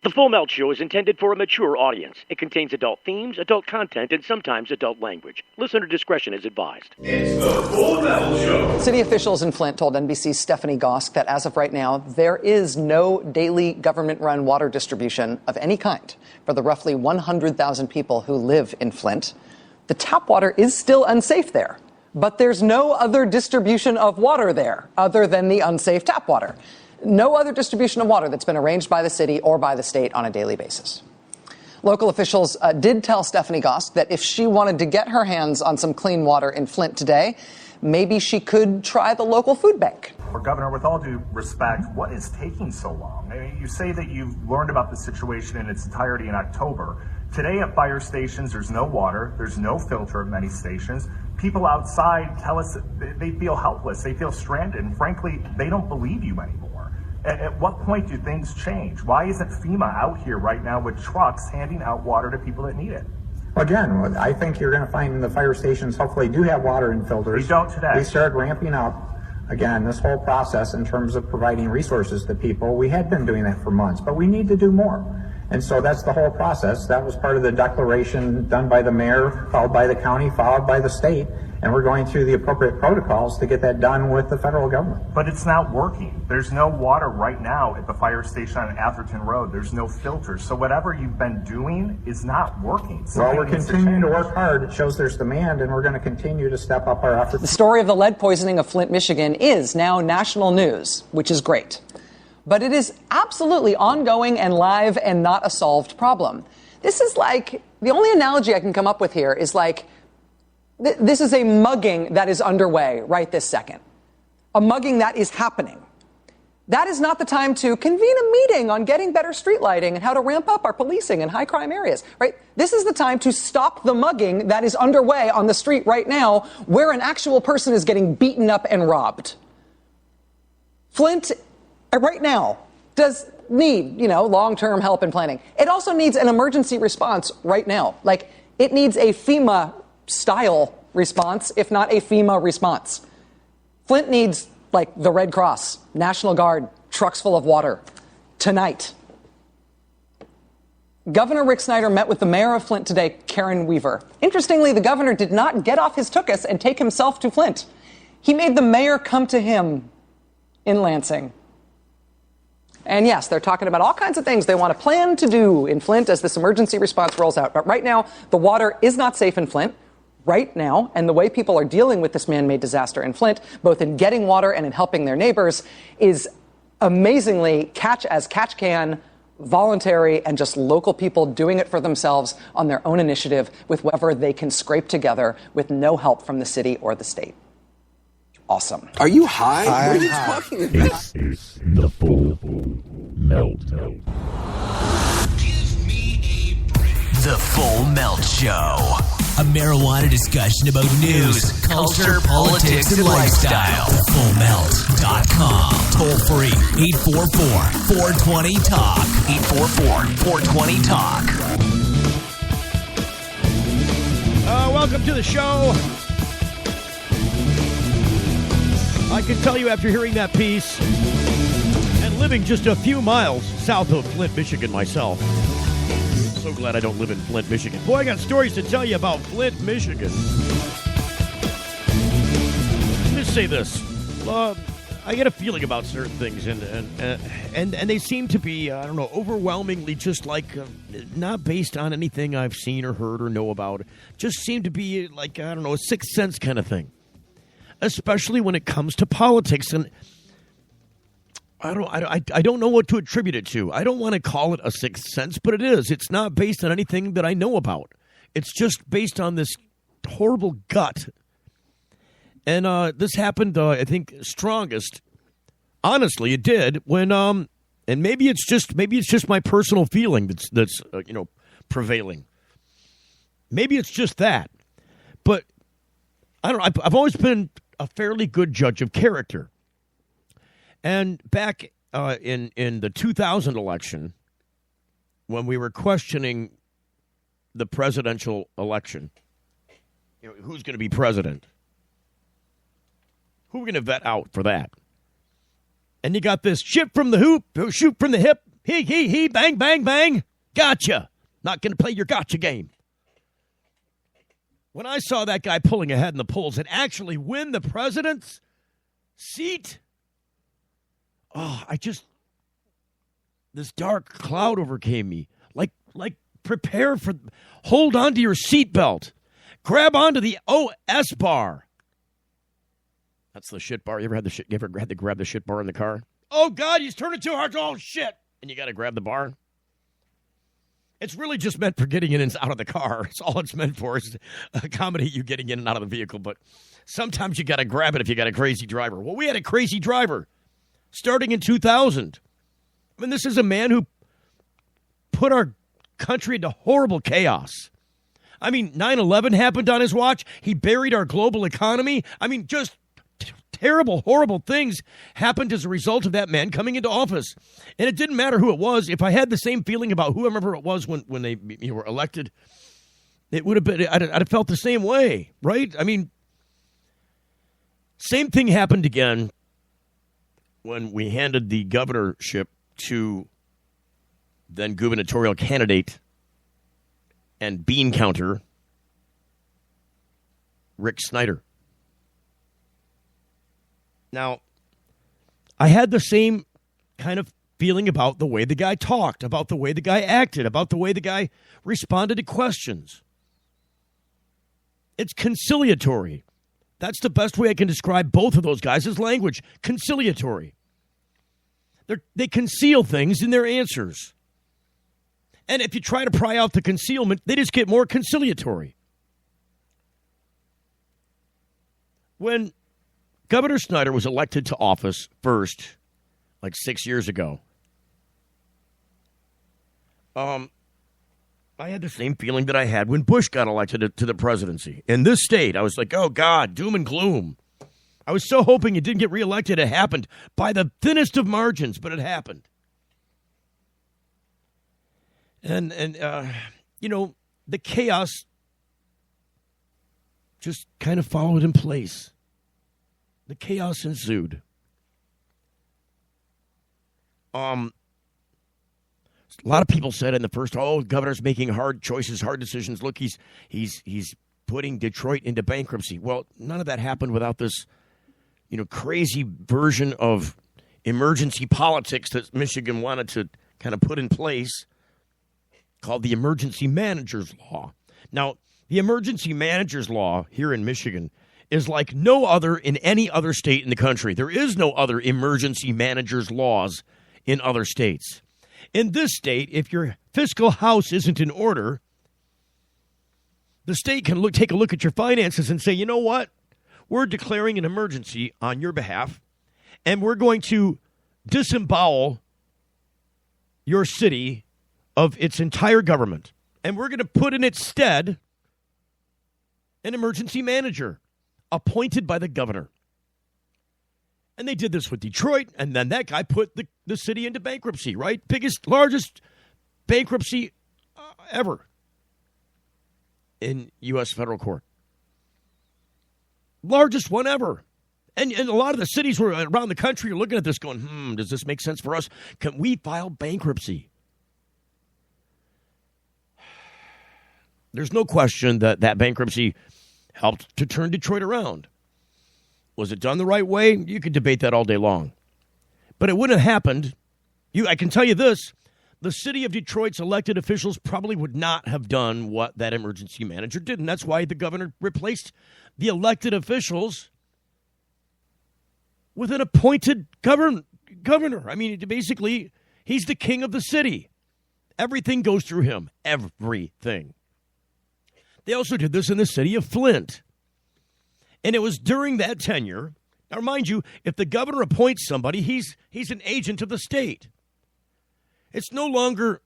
The Full Melt Show is intended for a mature audience. It contains adult themes, adult content, and sometimes adult language. Listener discretion is advised. It's the Full Metal Show. City officials in Flint told NBC's Stephanie Gosk that as of right now, there is no daily government-run water distribution of any kind for the roughly 100,000 people who live in Flint. The tap water is still unsafe there, but there's no other distribution of water there other than the unsafe tap water. No other distribution of water that's been arranged by the city or by the state on a daily basis. Local officials did tell Stephanie Gosk that if she wanted to get her hands on some clean water in Flint today, maybe she could try the local food bank. Governor, with all due respect, what is taking so long? I mean, you say that you've learned about the situation in its entirety in October. Today at fire stations, there's no water, there's no filter at many stations. People outside tell us that they feel helpless, they feel stranded, and frankly, they don't believe you anymore. At what point do things change? Why isn't FEMA out here right now with trucks handing out water to people that need it? Again, I think you're going to find the fire stations hopefully do have water and filters. We don't today. We started ramping up, again, this whole process in terms of providing resources to people. We had been doing that for months, but we need to do more. And so that's the whole process. That was part of the declaration done by the mayor, followed by the county, followed by the state. And we're going through the appropriate protocols to get that done with the federal government. But it's not working. There's no water right now at the fire station on Atherton Road. There's no filters. So whatever you've been doing is not working. Well, we're continuing to work hard. It shows there's demand, and we're going to continue to step up our efforts. The story of the lead poisoning of Flint, Michigan is now national news, which is great. But it is absolutely ongoing and live and not a solved problem. This is like, the only analogy I can come up with here is like, this is a mugging that is underway right this second. A mugging that is happening. That is not the time to convene a meeting on getting better street lighting and how to ramp up our policing in high crime areas, right? This is the time to stop the mugging that is underway on the street right now where an actual person is getting beaten up and robbed. Flint, right now, does need, long-term help and planning. It also needs an emergency response right now. Like, it needs a FEMA-style response, if not a FEMA response. Flint needs, the Red Cross, National Guard, trucks full of water, tonight. Governor Rick Snyder met with the mayor of Flint today, Karen Weaver. Interestingly, the governor did not get off his tuchus and take himself to Flint. He made the mayor come to him in Lansing. And yes, they're talking about all kinds of things they want to plan to do in Flint as this emergency response rolls out. But right now, the water is not safe in Flint. Right now, and the way people are dealing with this man-made disaster in Flint, both in getting water and in helping their neighbors, is amazingly catch as catch can, voluntary, and just local people doing it for themselves on their own initiative with whatever they can scrape together with no help from the city or the state. Awesome. Are you high? What are you talking about? This is the Full Melt. The Full Melt Show. A marijuana discussion about news, culture, politics, and lifestyle. FullMelt.com. Toll free. 844-420-TALK. 844-420-TALK. Welcome to the show. I can tell you after hearing that piece and living just a few miles south of Flint, Michigan myself. So glad I don't live in Flint, Michigan. Boy, I got stories to tell you about Flint, Michigan. Let me say this. I get a feeling about certain things, and they seem to be, overwhelmingly just not based on anything I've seen or heard or know about. Just seem to be a sixth sense kind of thing. Especially when it comes to politics, and I don't know what to attribute it to. I don't want to call it a sixth sense, but it is. It's not based on anything that I know about. It's just based on this horrible gut. And this happened, I think, strongest. Honestly, it did when and maybe it's just my personal feeling that's prevailing. Maybe it's just that, but I don't know. I've always been a fairly good judge of character. And back in the 2000 election, when we were questioning the presidential election, who's going to be president? Who are we going to vet out for that? And you got this shoot from the hip He, bang, bang, bang. Gotcha. Not going to play your gotcha game. When I saw that guy pulling ahead in the polls and actually win the president's seat, this dark cloud overcame me. Like prepare for, hold on to your seatbelt. Grab onto the OS bar. That's the shit bar. You ever had to grab the shit bar in the car? Oh, God, he's turning too hard. Oh, shit. And you got to grab the bar. It's really just meant for getting in and out of the car. It's all it's meant for is to accommodate you getting in and out of the vehicle. But sometimes you got to grab it if you got a crazy driver. Well, we had a crazy driver starting in 2000. I mean, this is a man who put our country into horrible chaos. I mean, 9/11 happened on his watch. He buried our global economy. I mean, just terrible, horrible things happened as a result of that man coming into office. And it didn't matter who it was. If I had the same feeling about whoever it was when they were elected, it would have been, I'd have felt the same way, right? I mean, same thing happened again when we handed the governorship to then gubernatorial candidate and bean counter Rick Snyder. Now, I had the same kind of feeling about the way the guy talked, about the way the guy acted, about the way the guy responded to questions. It's conciliatory. That's the best way I can describe both of those guys' is language. Conciliatory. They conceal things in their answers. And if you try to pry out the concealment, they just get more conciliatory. When Governor Snyder was elected to office first, like 6 years ago, I had the same feeling that I had when Bush got elected to the presidency. In this state, I was like, oh, God, doom and gloom. I was so hoping it didn't get reelected. It happened by the thinnest of margins, but it happened. And the chaos just kind of followed in place. The chaos ensued. A lot of people said in the first, the governor's making hard choices, hard decisions. Look, he's putting Detroit into bankruptcy. Well, none of that happened without this, crazy version of emergency politics that Michigan wanted to kind of put in place, called the Emergency Managers Law. Now, the Emergency Managers Law here in Michigan is like no other in any other state in the country. There is no other emergency managers laws in other states. In this state, if your fiscal house isn't in order, the state can take a look at your finances and say, you know what? We're declaring an emergency on your behalf, and we're going to disembowel your city of its entire government. And we're going to put in its stead an emergency manager appointed by the governor. And they did this with Detroit, and then that guy put the city into bankruptcy, right? Largest bankruptcy ever in U.S. federal court. Largest one ever. And a lot of the cities around the country are looking at this going, does this make sense for us? Can we file bankruptcy? There's no question that bankruptcy helped to turn Detroit around. Was it done the right way? You could debate that all day long. But it wouldn't have happened. I can tell you this. The city of Detroit's elected officials probably would not have done what that emergency manager did. And that's why the governor replaced the elected officials with an appointed governor. I mean, basically, he's the king of the city. Everything goes through him. Everything. They also did this in the city of Flint. And it was during that tenure. Now, mind you, if the governor appoints somebody, he's an agent of the state. It's no longer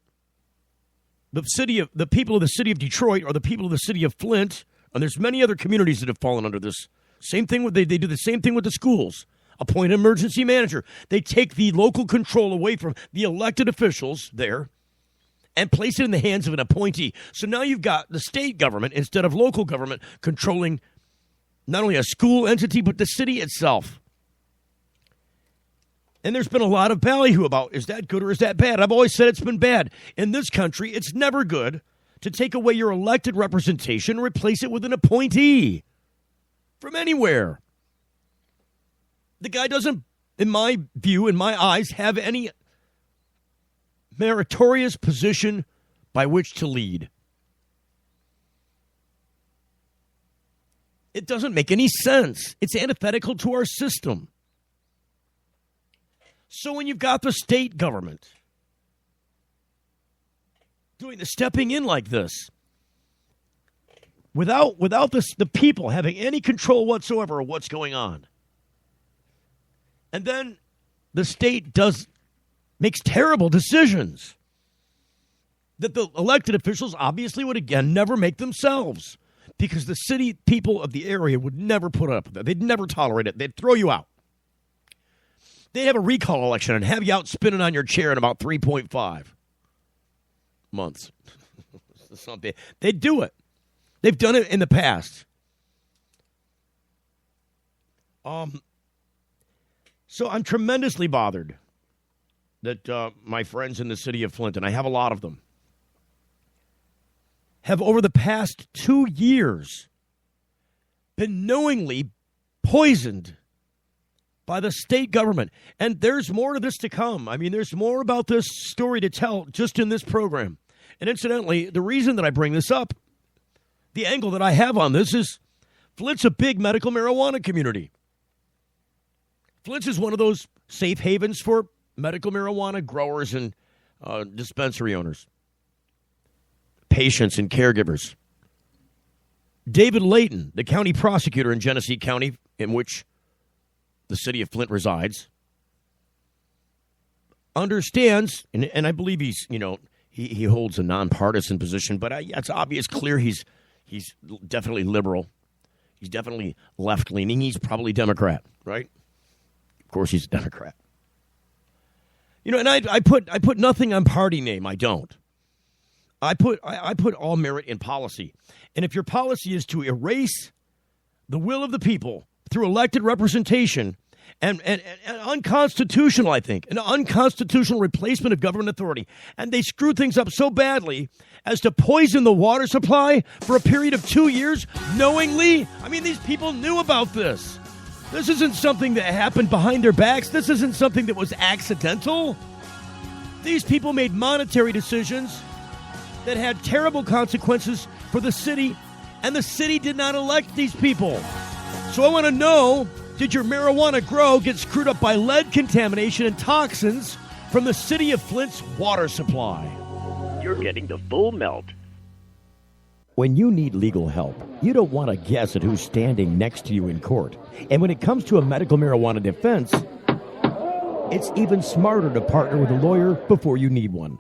the people of the city of Detroit or the people of the city of Flint. And there's many other communities that have fallen under this. Same thing they do the same thing with the schools. Appoint an emergency manager. They take the local control away from the elected officials there and place it in the hands of an appointee. So now you've got the state government instead of local government controlling not only a school entity, but the city itself. And there's been a lot of ballyhoo about, is that good or is that bad? I've always said it's been bad. In this country, it's never good to take away your elected representation and replace it with an appointee from anywhere. The guy doesn't, in my view, in my eyes, have any meritorious position by which to lead. It doesn't make any sense. It's antithetical to our system. So when you've got the state government doing the stepping in like this, without the people having any control whatsoever of what's going on, and then the state makes terrible decisions that the elected officials obviously would again never make themselves, because the city people of the area would never put up with it. They'd never tolerate it. They'd throw you out. They'd have a recall election and have you out spinning on your chair in about 3.5 months. Something. They'd do it. They've done it in the past. So I'm tremendously bothered that my friends in the city of Flint, and I have a lot of them, have over the past 2 years been knowingly poisoned by the state government. And there's more to this to come. I mean, there's more about this story to tell just in this program. And incidentally, the reason that I bring this up, the angle that I have on this is Flint's a big medical marijuana community. Flint is one of those safe havens for medical marijuana growers and dispensary owners, patients and caregivers. David Layton, the county prosecutor in Genesee County, in which the city of Flint resides, understands, and I believe he's, he holds a nonpartisan position, but it's obvious, clear he's definitely liberal. He's definitely left-leaning. He's probably Democrat, right? Of course he's a Democrat. And I put nothing on party name. I don't. I put all merit in policy. And if your policy is to erase the will of the people through elected representation and unconstitutional, I think, an unconstitutional replacement of government authority, and they screw things up so badly as to poison the water supply for a period of 2 years knowingly. I mean, these people knew about this. This isn't something that happened behind their backs. This isn't something that was accidental. These people made monetary decisions that had terrible consequences for the city, and the city did not elect these people. So I want to know, did your marijuana grow get screwed up by lead contamination and toxins from the city of Flint's water supply? You're getting the full melt. When you need legal help, you don't want to guess at who's standing next to you in court. And when it comes to a medical marijuana defense, it's even smarter to partner with a lawyer before you need one.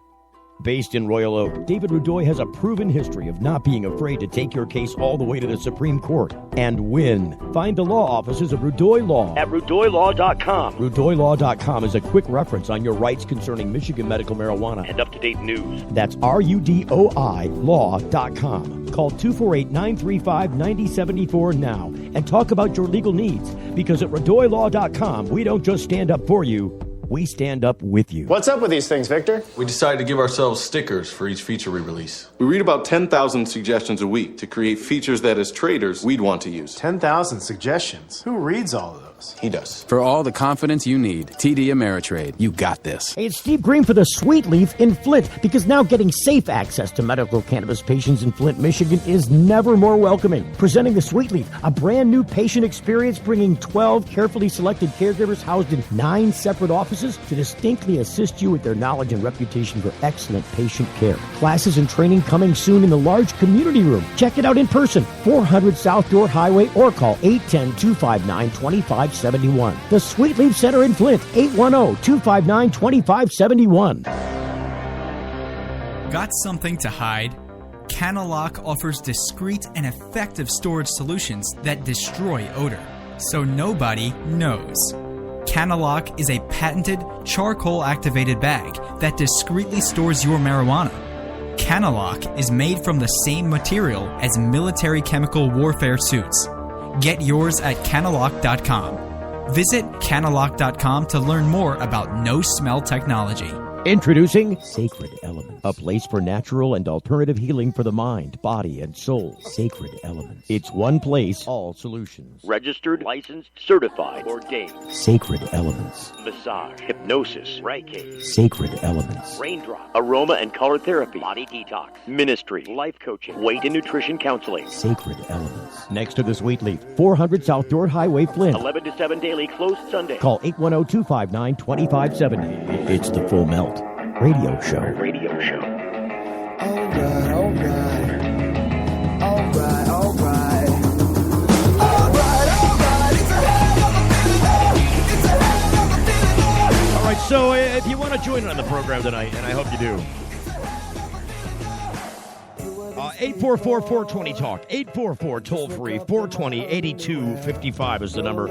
Based in Royal Oak, David Rudoy has a proven history of not being afraid to take your case all the way to the Supreme Court and win. Find the law offices of Rudoy Law at RudoyLaw.com. RudoyLaw.com is a quick reference on your rights concerning Michigan medical marijuana and up-to-date news. That's RUDOI Law.com. Call 248-935-9074 now and talk about your legal needs, because at RudoyLaw.com, we don't just stand up for you, we stand up with you. What's up with these things, Victor? We decided to give ourselves stickers for each feature we release. We read about 10,000 suggestions a week to create features that, as traders, we'd want to use. 10,000 suggestions? Who reads all of those? He does. For all the confidence you need, TD Ameritrade. You got this. Hey, it's Steve Green for the Sweet Leaf in Flint, because now getting safe access to medical cannabis patients in Flint, Michigan is never more welcoming. Presenting the Sweet Leaf, a brand new patient experience bringing 12 carefully selected caregivers housed in 9 separate offices to distinctly assist you with their knowledge and reputation for excellent patient care. Classes and training coming soon in the large community room. Check it out in person, 400 South Door Highway, or call 810-259-2571. The Sweet Leaf Center in Flint, 810-259-2571. Got something to hide? Canalock offers discreet and effective storage solutions that destroy odor, so nobody knows. Canalock is a patented charcoal-activated bag that discreetly stores your marijuana. Canalock is made from the same material as military chemical warfare suits. Get yours at Canalock.com. Visit Canalock.com to learn more about no-smell technology. Introducing Sacred Elements, a place for natural and alternative healing for the mind, body, and soul. Sacred Elements. It's one place, all solutions. Registered, licensed, certified, ordained. Sacred Elements. Massage, hypnosis, Reiki. Sacred Elements. Raindrop, aroma and color therapy, body detox, ministry, life coaching, weight and nutrition counseling. Sacred Elements. Next to the Sweet Leaf, 400 South Dorr Highway, Flint. 11 to 7 daily, closed Sunday. Call 810-259-2570. It's the Full Melt Radio Show. Radio show. All right. All right, so if you want to join in on the program tonight, and I hope you do, 844-420-TALK, 844 toll-free, 420-8255 is the number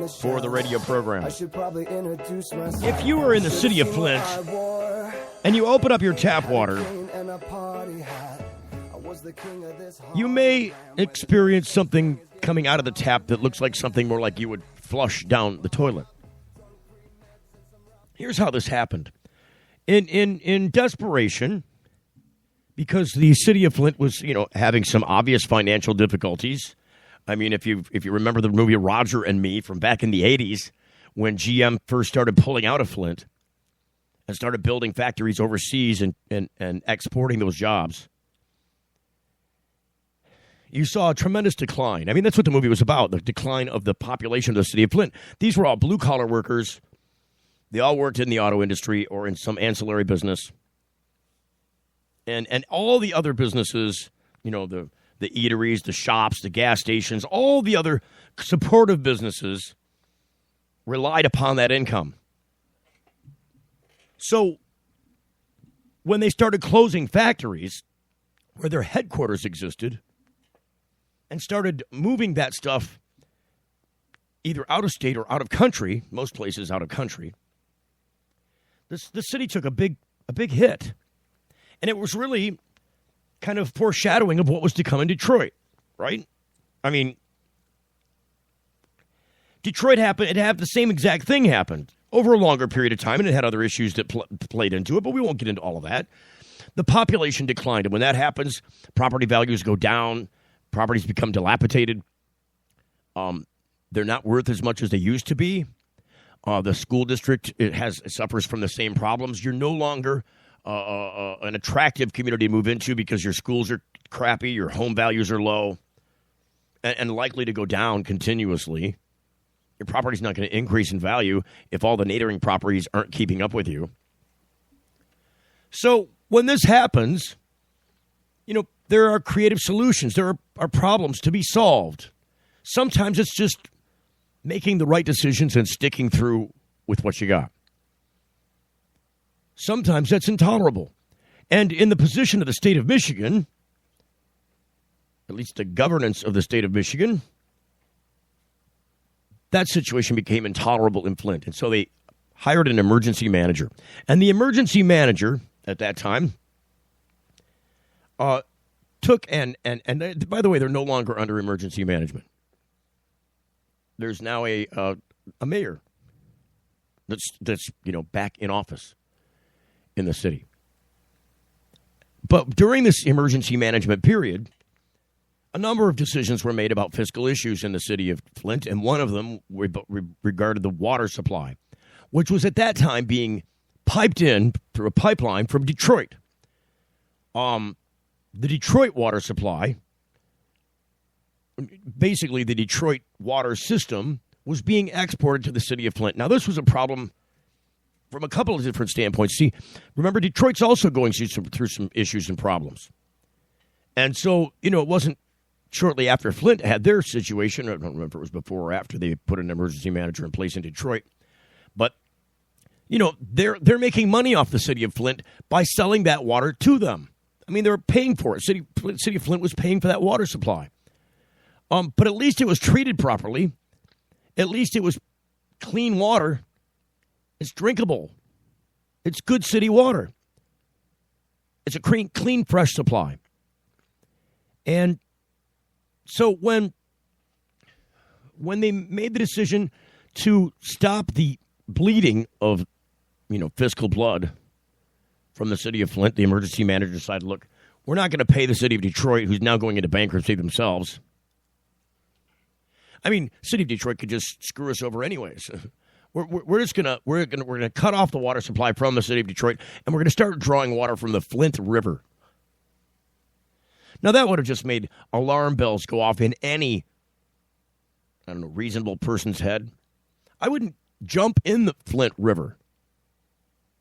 for the radio program. If you are in the city of Flint and you open up your tap water, you may experience something coming out of the tap that looks like something more like you would flush down the toilet. Here's how this happened. In desperation, because the city of Flint was, having some obvious financial difficulties. I mean, if you remember the movie Roger and Me from back in the 80s, when GM first started pulling out of Flint and started building factories overseas and exporting those jobs, you saw a tremendous decline. I mean, that's what the movie was about, the decline of the population of the city of Flint. These were all blue-collar workers. They all worked in the auto industry or in some ancillary business. And all the other businesses, the eateries, the shops, the gas stations, all the other supportive businesses relied upon that income. So when they started closing factories where their headquarters existed and started moving that stuff either out of state or out of country, most places out of country, the city took a big hit. And it was really kind of foreshadowing of what was to come in Detroit, right? I mean, Detroit happened. It had the same exact thing happened over a longer period of time, and it had other issues that played into it, but we won't get into all of that. The population declined, and when that happens, property values go down, properties become dilapidated. They're not worth as much as they used to be. The school district suffers from the same problems. You're no longer an attractive community to move into because your schools are crappy, your home values are low, and likely to go down continuously. Your property's not going to increase in value if all the neighboring properties aren't keeping up with you. So when this happens, there are creative solutions. There are problems to be solved. Sometimes it's just making the right decisions and sticking through with what you got. Sometimes that's intolerable. And in the position of the state of Michigan, at least the governance of the state of Michigan, that situation became intolerable in Flint. And so they hired an emergency manager. And the emergency manager at that time took and by the way, they're no longer under emergency management. There's now a mayor that's back in office in the city. But during this emergency management period, a number of decisions were made about fiscal issues in the city of Flint, and one of them regarded the water supply, which was at that time being piped in through a pipeline from Detroit. The Detroit water supply, basically the Detroit water system, was being exported to the city of Flint. Now, this was a problem from a couple of different standpoints. See, remember, Detroit's also going through some issues and problems. And so, it wasn't shortly after Flint had their situation. I don't remember if it was before or after they put an emergency manager in place in Detroit. But, they're making money off the city of Flint by selling that water to them. I mean, they were paying for it. City of Flint was paying for that water supply. But at least it was treated properly. At least it was clean water. It's drinkable. It's good city water. It's a clean, fresh supply. And so when when they made the decision to stop the bleeding of, fiscal blood from the city of Flint, the emergency manager decided, look, we're not going to pay the city of Detroit, who's now going into bankruptcy themselves. I mean, city of Detroit could just screw us over anyways. We're just gonna cut off the water supply from the city of Detroit, and we're gonna start drawing water from the Flint River. Now that would have just made alarm bells go off in any, reasonable person's head. I wouldn't jump in the Flint River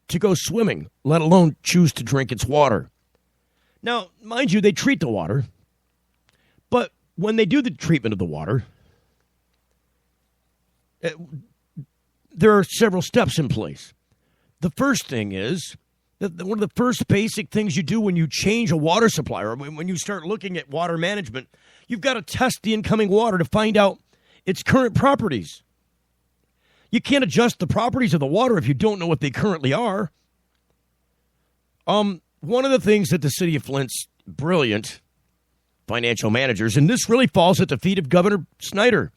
to go swimming, let alone choose to drink its water. Now, mind you, they treat the water, but when they do the treatment of the water, there are several steps in place. The first thing is that one of the first basic things you do when you change a water supply or when you start looking at water management, you've got to test the incoming water to find out its current properties. You can't adjust the properties of the water if you don't know what they currently are. One of the things that the city of Flint's brilliant financial managers, and this really falls at the feet of Governor Snyder,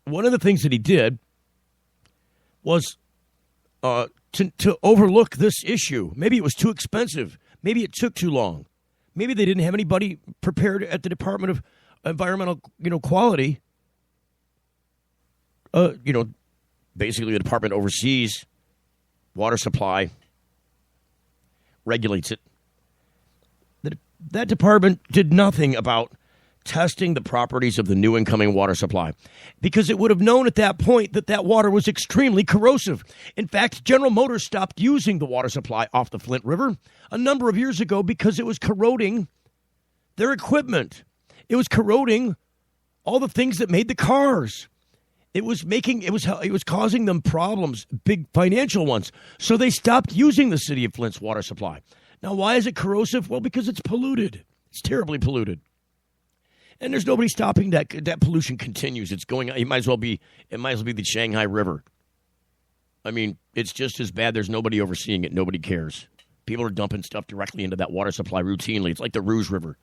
one of the things that he did was to overlook this issue. Maybe it was too expensive. Maybe it took too long. Maybe they didn't have anybody prepared at the Department of Environmental, Quality. Basically the department oversees water supply, regulates it. That department did nothing about testing the properties of the new incoming water supply because it would have known at that point that water was extremely corrosive. In fact, General Motors stopped using the water supply off the Flint River a number of years ago because it was corroding their equipment. It was corroding all the things that made the cars. It was causing them problems, big financial ones. So they stopped using the city of Flint's water supply. Now, why is it corrosive? Well, because it's polluted. It's terribly polluted. And there's nobody stopping that. That pollution continues. It's going on. It might as well be the Shanghai River. I mean, it's just as bad. There's nobody overseeing it. Nobody cares. People are dumping stuff directly into that water supply routinely. It's like the Rouge River.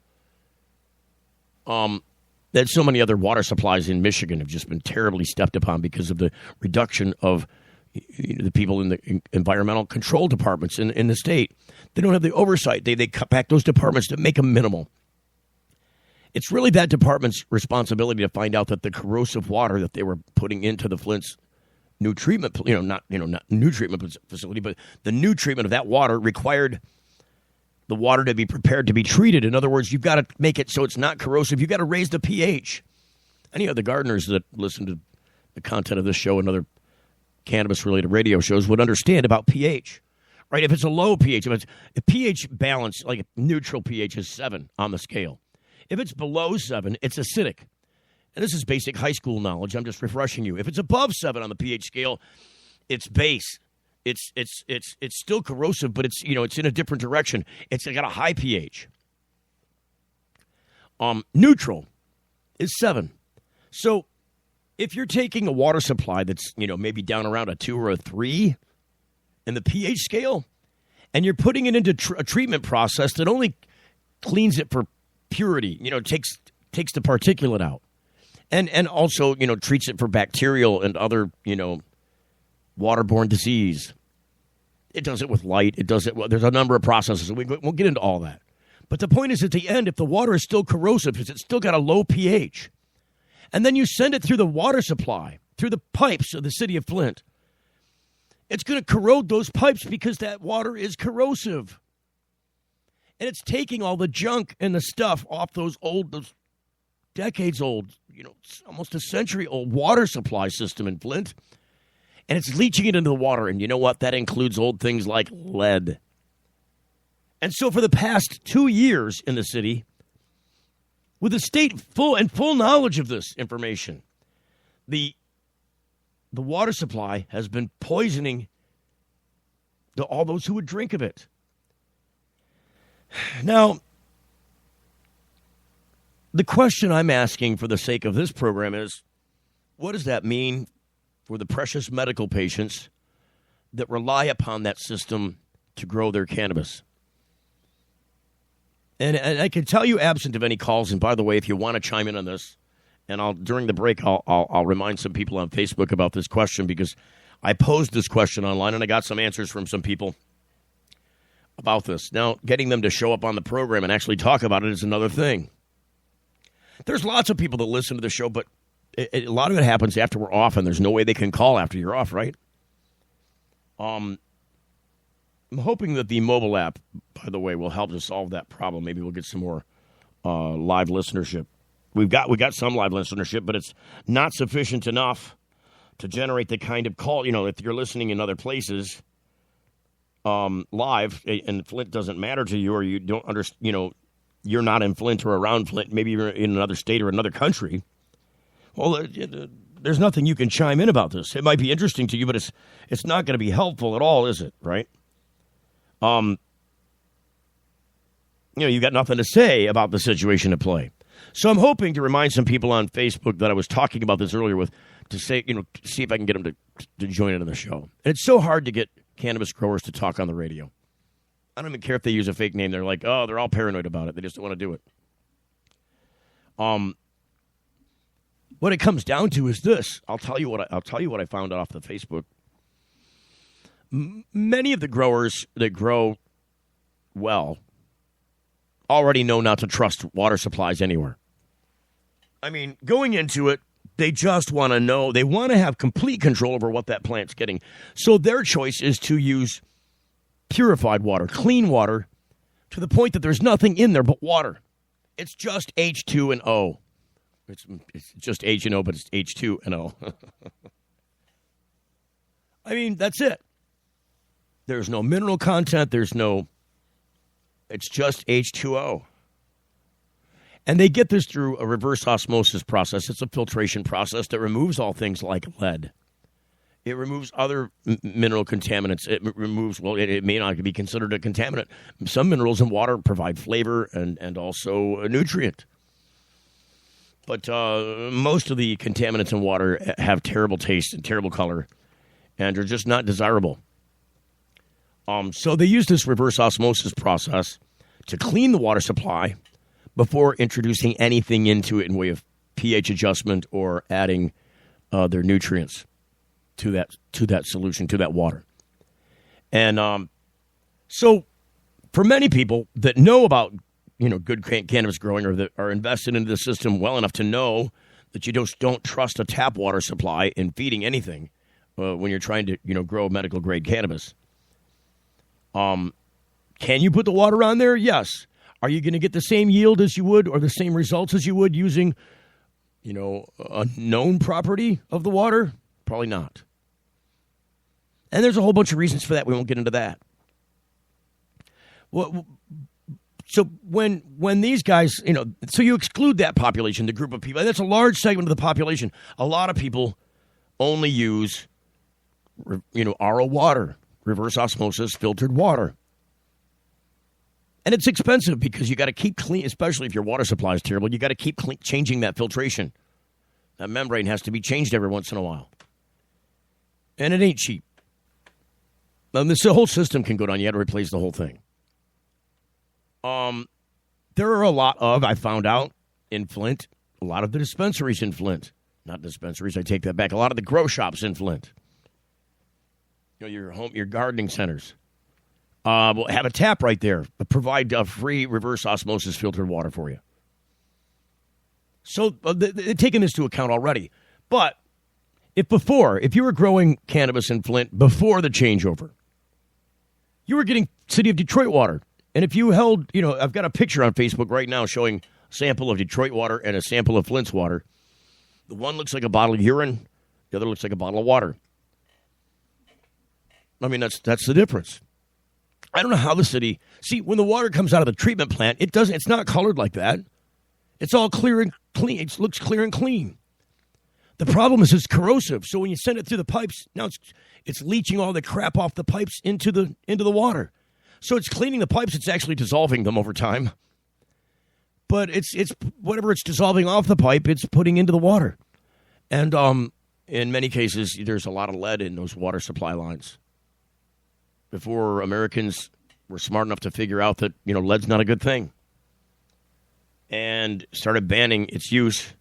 That so many other water supplies in Michigan have just been terribly stepped upon because of the reduction of the people in the environmental control departments in the state. They don't have the oversight. They cut back those departments to make them minimal. It's really that department's responsibility to find out that the corrosive water that they were putting into the Flint's new treatment, not new treatment facility, but the new treatment of that water required the water to be prepared to be treated. In other words, you've got to make it so it's not corrosive. You've got to raise the pH. Any of the gardeners that listen to the content of this show and other cannabis-related radio shows would understand about pH, right? If it's a low pH, if pH balance, like a neutral pH is 7 on the scale. If it's below 7, it's acidic. And this is basic high school knowledge. I'm just refreshing you. If it's above 7 on the pH scale, it's base. It's still corrosive, but it's in a different direction. It's got a high pH. Neutral is 7. So if you're taking a water supply that's maybe down around a 2 or a 3 in the pH scale, and you're putting it into a treatment process that only cleans it for purity, takes the particulate out, and also treats it for bacterial and other waterborne disease. It does it with light. It does it. Well, there's a number of processes. We won't get into all that. But the point is, at the end, if the water is still corrosive, because it's still got a low pH, and then you send it through the water supply, through the pipes of the city of Flint, it's going to corrode those pipes because that water is corrosive. And it's taking all the junk and the stuff off those decades old, almost a century old water supply system in Flint. And it's leaching it into the water. And you know what? That includes old things like lead. And so for the past 2 years in the city, with the state full knowledge of this information, the water supply has been poisoning all those who would drink of it. Now, the question I'm asking for the sake of this program is, what does that mean for the precious medical patients that rely upon that system to grow their cannabis? And I can tell you, absent of any calls, and by the way, if you want to chime in on this And during the break, I'll remind some people on Facebook about this question because I posed this question online and I got some answers from some people about this. Now, getting them to show up on the program and actually talk about it is another thing. There's lots of people that listen to the show, but a lot of it happens after we're off, and there's no way they can call after you're off, right? I'm hoping that the mobile app, by the way, will help to solve that problem. Maybe we'll get some more live listenership. We got some live listenership, but it's not sufficient enough to generate the kind of call. If you're listening in other places live, and Flint doesn't matter to you, or you don't understand, you're not in Flint or around Flint, maybe you're in another state or another country. Well, there's nothing you can chime in about this. It might be interesting to you, but it's not going to be helpful at all, is it? Right? You got nothing to say about the situation at play. So I'm hoping to remind some people on Facebook that I was talking about this earlier with, to say, see if I can get them to join in on the show. And it's so hard to get cannabis growers to talk on the radio. I don't even care if they use a fake name. They're like, oh, they're all paranoid about it. They just don't want to do it. What it comes down to is this. I'll tell you what I found off the Facebook. Many of the growers that grow well already know not to trust water supplies anywhere. I mean, going into it, they just want to know. They want to have complete control over what that plant's getting. So their choice is to use purified water, clean water, to the point that there's nothing in there but water. It's just H2 and O. It's just H and O, but it's H2 and O. I mean, that's it. There's no mineral content. It's just H2O. And they get this through a reverse osmosis process. It's a filtration process that removes all things like lead. It removes other mineral contaminants. It may not be considered a contaminant. Some minerals in water provide flavor and also a nutrient. But most of the contaminants in water have terrible taste and terrible color and are just not desirable. So they use this reverse osmosis process to clean the water supply before introducing anything into it in way of pH adjustment or adding their nutrients to that solution, to that water. And so for many people that know about good cannabis growing, or that are invested into the system well enough to know that you just don't trust a tap water supply in feeding anything when you're trying to grow medical grade cannabis. Can you put the water on there? Yes. Are you going to get the same yield as you would, or the same results as you would using, a known property of the water? Probably not. And there's a whole bunch of reasons for that. We won't get into that. Well, so when these guys, so you exclude that population, the group of people, and that's a large segment of the population. A lot of people only use, RO water, reverse osmosis, filtered water. And it's expensive because you got to keep clean, especially if your water supply is terrible. You got to keep changing that filtration. That membrane has to be changed every once in a while. And it ain't cheap. This whole system can go down. You got to replace the whole thing. There are a lot of, I found out in Flint, a lot of the dispensaries in Flint. Not dispensaries, I take that back. A lot of the grow shops in Flint. Your gardening centers. Will have a tap right there, provide free reverse osmosis filtered water for you. So they're taking this into account already. But if you were growing cannabis in Flint before the changeover, you were getting City of Detroit water. And if you held, I've got a picture on Facebook right now showing a sample of Detroit water and a sample of Flint's water. The one looks like a bottle of urine. The other looks like a bottle of water. I mean, that's the difference. I don't know how the city... See, when the water comes out of the treatment plant, it's not colored like that. It's all clear and clean. It looks clear and clean. The problem is it's corrosive. So when you send it through the pipes, now it's leaching all the crap off the pipes into the water. So it's cleaning the pipes. It's actually dissolving them over time. But it's whatever it's dissolving off the pipe, it's putting into the water. And in many cases, there's a lot of lead in those water supply lines. Before Americans were smart enough to figure out that, lead's not a good thing. And started banning its use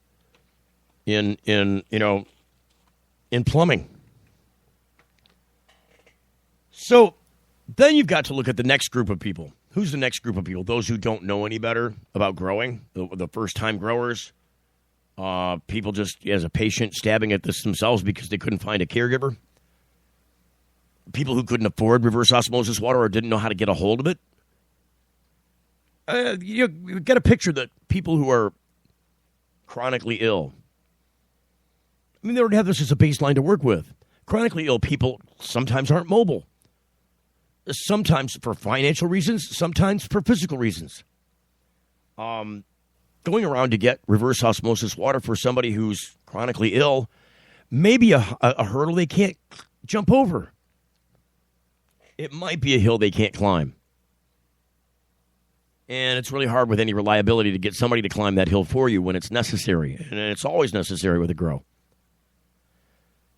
in plumbing. So then you've got to look at the next group of people. Who's the next group of people? Those who don't know any better about growing, the first-time growers, people just as a patient stabbing at this themselves because they couldn't find a caregiver, people who couldn't afford reverse osmosis water or didn't know how to get a hold of it. You've got to picture that people who are chronically ill, I mean, they already have this as a baseline to work with. Chronically ill people sometimes aren't mobile. Sometimes for financial reasons, sometimes for physical reasons. Going around to get reverse osmosis water for somebody who's chronically ill may be a hurdle they can't jump over. It might be a hill they can't climb. And it's really hard with any reliability to get somebody to climb that hill for you when it's necessary. And it's always necessary with a grow.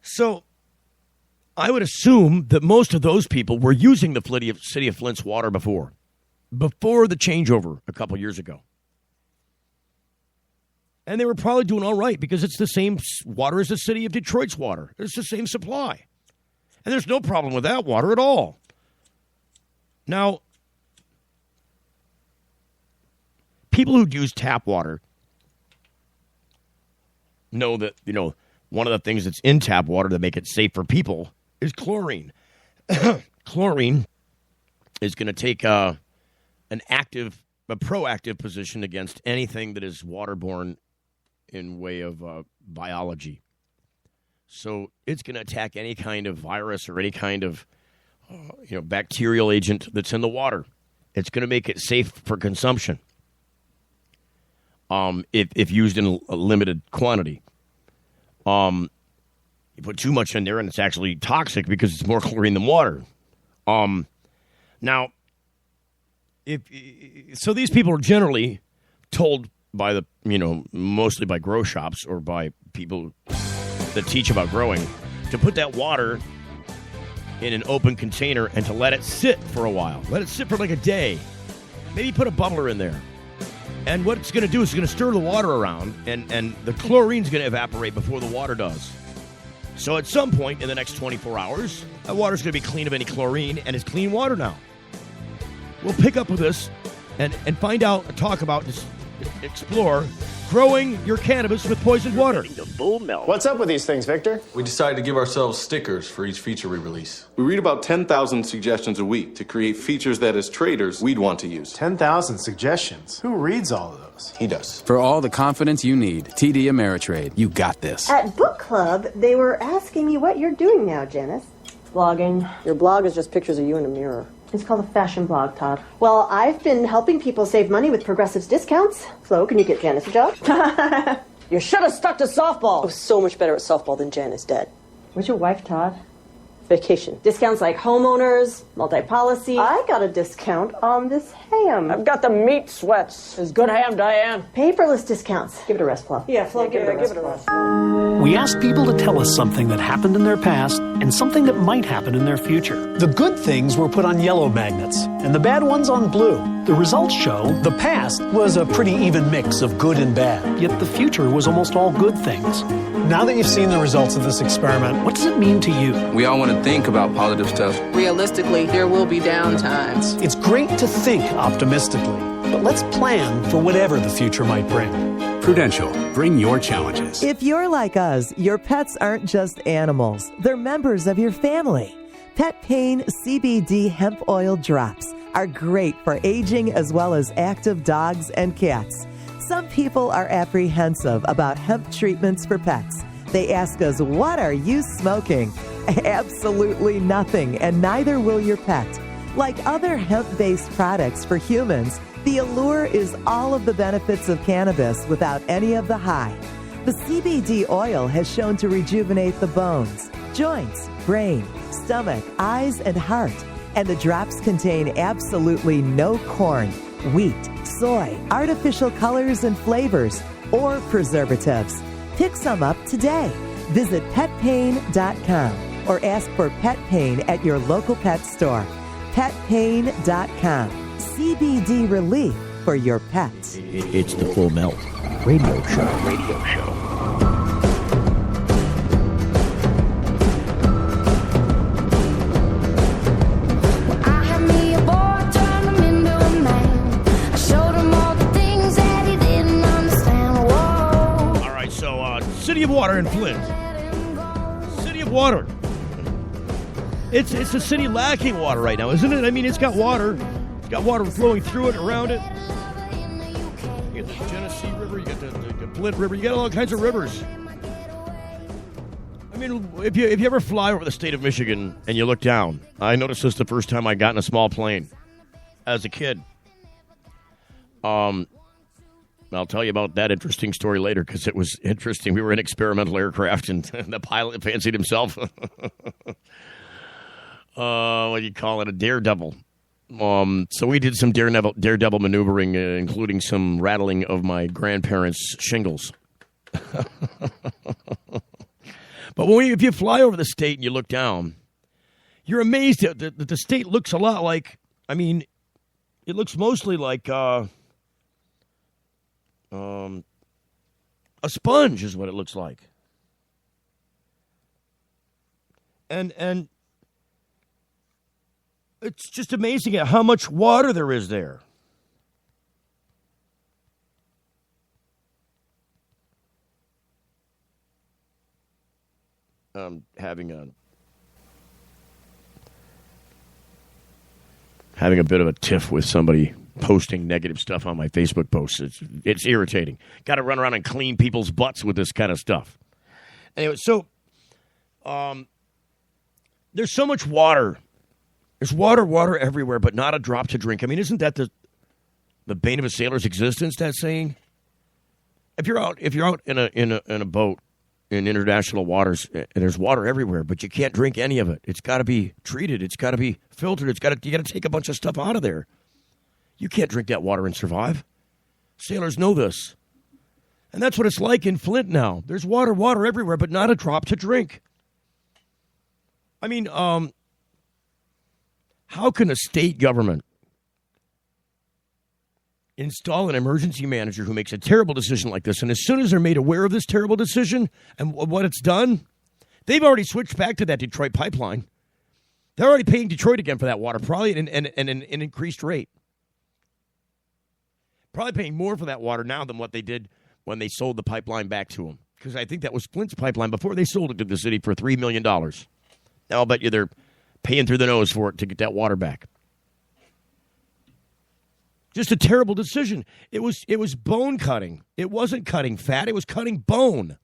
So I would assume that most of those people were using the city of Flint's water before the changeover a couple years ago. And they were probably doing all right because it's the same water as the city of Detroit's water. It's the same supply. And there's no problem with that water at all. Now, people who use tap water know that, one of the things that's in tap water to make it safe for people is chlorine. Chlorine is going to take a proactive position against anything that is waterborne in way of biology. So it's going to attack any kind of virus or any kind of bacterial agent that's in the water. It's going to make it safe for consumption if used in a limited quantity. You put too much in there and it's actually toxic because it's more chlorine than water. Now, so these people are generally told by mostly by grow shops or by people that teach about growing to put that water in an open container and to let it sit for a while. Let it sit for like a day. Maybe put a bubbler in there. And what it's going to do is it's going to stir the water around, and the chlorine's going to evaporate before the water does. So at some point in the next 24 hours, that water's going to be clean of any chlorine, and it's clean water now. We'll pick up with this and find out, talk about, explore growing your cannabis with poisoned water. The full melt. What's up with these things, Victor? We decided to give ourselves stickers for each feature we release. We read about 10,000 suggestions a week to create features that, as traders, we'd want to use. 10,000 suggestions? Who reads all of those? He does. For all the confidence you need, TD Ameritrade. You got this. At book club, they were asking me what you're doing now, Janice. Blogging. Your blog is just pictures of you in a mirror. It's called a fashion blog, Todd. Well, I've been helping people save money with Progressive's discounts. Flo, can you get Janice a job? You should have stuck to softball. I was so much better at softball than Janice dead. Where's your wife, Todd? Vacation. Discounts like homeowners, multi-policy. I got a discount on this ham. I've got the meat sweats. It's good ham, Diane. Paperless discounts. Give it a rest, Flo. Yeah, Flo, give it a rest. We ask people to tell us something that happened in their past and something that might happen in their future. The good things were put on yellow magnets and the bad ones on blue. The results show the past was a pretty even mix of good and bad, yet the future was almost all good things. Now that you've seen the results of this experiment, what does it mean to you? We all want to think about positive stuff. Realistically, there will be downtimes. It's great to think optimistically, but let's plan for whatever the future might bring. Prudential, bring your challenges. If you're like us, your pets aren't just animals. They're members of your family. Pet Pain CBD hemp oil drops are great for aging as well as active dogs and cats. Some people are apprehensive about hemp treatments for pets. They ask us, what are you smoking? Absolutely nothing, and neither will your pet. Like other hemp-based products for humans, the allure is all of the benefits of cannabis without any of the high. The CBD oil has shown to rejuvenate the bones, joints, brain, stomach, eyes, and heart. And the drops contain absolutely no corn, wheat, soy, artificial colors and flavors, or preservatives. Pick some up today. Visit petpain.com or ask for Pet Pain at your local pet store. Petpain.com. CBD relief for your pets. It's the Full Melt Radio Show. water in Flint. City of water. It's a city lacking water right now, isn't it? I mean, it's got water. It's got water flowing through it, around it. You get the Genesee River, you get the Flint River, you got all kinds of rivers. I mean, if you ever fly over the state of Michigan and you look down, I noticed this the first time I got in a small plane as a kid. I'll tell you about that interesting story later because it was interesting. We were in experimental aircraft and the pilot fancied himself. What do you call it? A daredevil. So we did some daredevil maneuvering, including some rattling of my grandparents' shingles. But if you fly over the state and you look down, you're amazed that the state looks a lot like, I mean, it looks mostly like a sponge is what it looks like. And it's just amazing at how much water there is there. Having a bit of a tiff with somebody posting negative stuff on my Facebook posts. It's irritating. Got to run around and clean people's butts with this kind of stuff. Anyway, so there's so much water. There's water everywhere, but not a drop to drink. I mean, isn't that the bane of a sailor's existence? That saying. If you're out in a boat in international waters, and there's water everywhere, but you can't drink any of it. It's got to be treated. It's got to be filtered. You got to take a bunch of stuff out of there. You can't drink that water and survive. Sailors know this. And that's what it's like in Flint now. There's water everywhere, but not a drop to drink. I mean, how can a state government install an emergency manager who makes a terrible decision like this, and as soon as they're made aware of this terrible decision and what it's done, they've already switched back to that Detroit pipeline. They're already paying Detroit again for that water, probably at an increased rate. Probably paying more for that water now than what they did when they sold the pipeline back to them. Because I think that was Flint's pipeline before they sold it to the city for $3 million. Now I'll bet you they're paying through the nose for it to get that water back. Just a terrible decision. It was bone cutting. It wasn't cutting fat. It was cutting bone.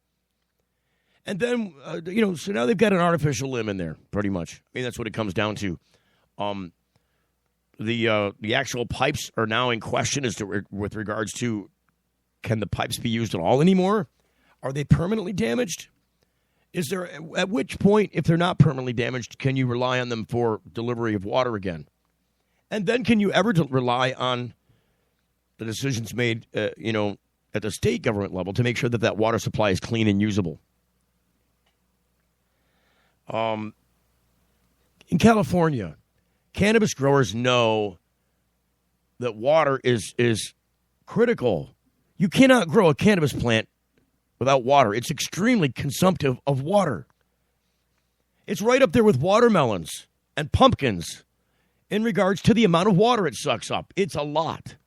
And then, so now they've got an artificial limb in there, pretty much. I mean, that's what it comes down to. The actual pipes are now in question with regards to, can the pipes be used at all anymore? Are they permanently damaged? At which point, if they're not permanently damaged, can you rely on them for delivery of water again? And then can you ever rely on the decisions made, at the state government level to make sure that water supply is clean and usable? In California, cannabis growers know that water is critical. You cannot grow a cannabis plant without water. It's extremely consumptive of water. It's right up there with watermelons and pumpkins in regards to the amount of water it sucks up. It's a lot.